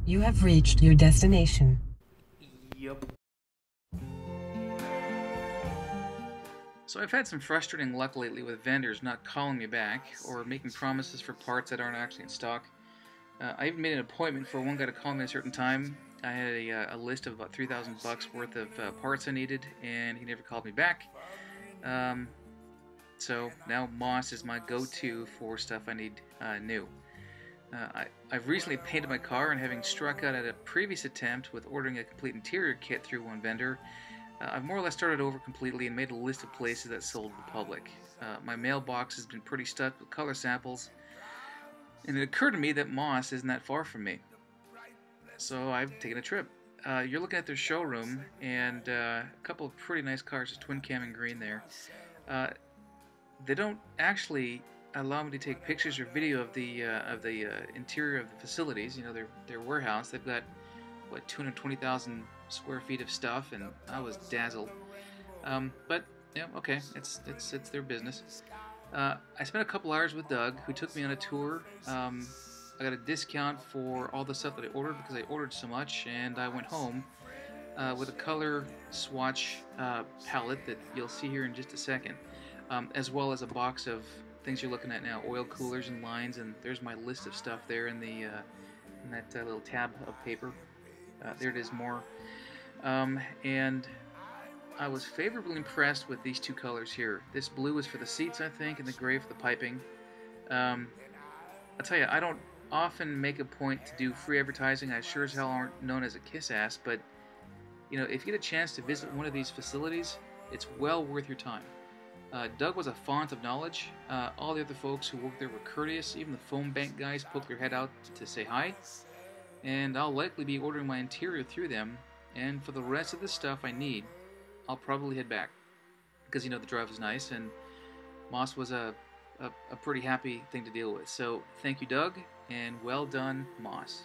You have reached your destination. Yup. So I've had some frustrating luck lately with vendors not calling me back or making promises for parts that aren't actually in stock. I even made an appointment for one guy to call me at a certain time. I had a list of about $3,000 worth of parts I needed, and he never called me back. Um, so now Moss is my go-to for stuff I need new. I've recently painted my car, and having struck out at a previous attempt with ordering a complete interior kit through one vendor, I've more or less started over completely and made a list of places that sold to the public. My mailbox has been pretty stuffed with color samples, and it occurred to me that Moss isn't that far from me. So I've taken a trip. You're looking at their showroom, and a couple of pretty nice cars, just twin cam in green there. Uh, they don't actually allow me to take pictures or video of the interior of the facilities. You know, their warehouse. They've got what 220,000 square feet of stuff, and I was dazzled. But yeah, okay, it's their business. I spent a couple hours with Doug, who took me on a tour. I got a discount for all the stuff that I ordered because I ordered so much, and I went home with a color swatch palette that you'll see here in just a second, as well as a box of things you're looking at now, oil coolers and lines, and there's my list of stuff there in the in that little tab of paper. There it is, more. And I was favorably impressed with these two colors here. This blue is for the seats, I think, and the gray for the piping. I'll tell you, I don't often make a point to do free advertising. I sure as hell aren't known as a kiss ass, but you know, if you get a chance to visit one of these facilities, it's well worth your time. Doug was a font of knowledge. All the other folks who worked there were courteous. Even the phone bank guys poked their head out to say hi. And I'll likely be ordering my interior through them. And for the rest of the stuff I need, I'll probably head back. Because, you know, the drive was nice, and Moss was a pretty happy thing to deal with. So thank you, Doug, and well done, Moss.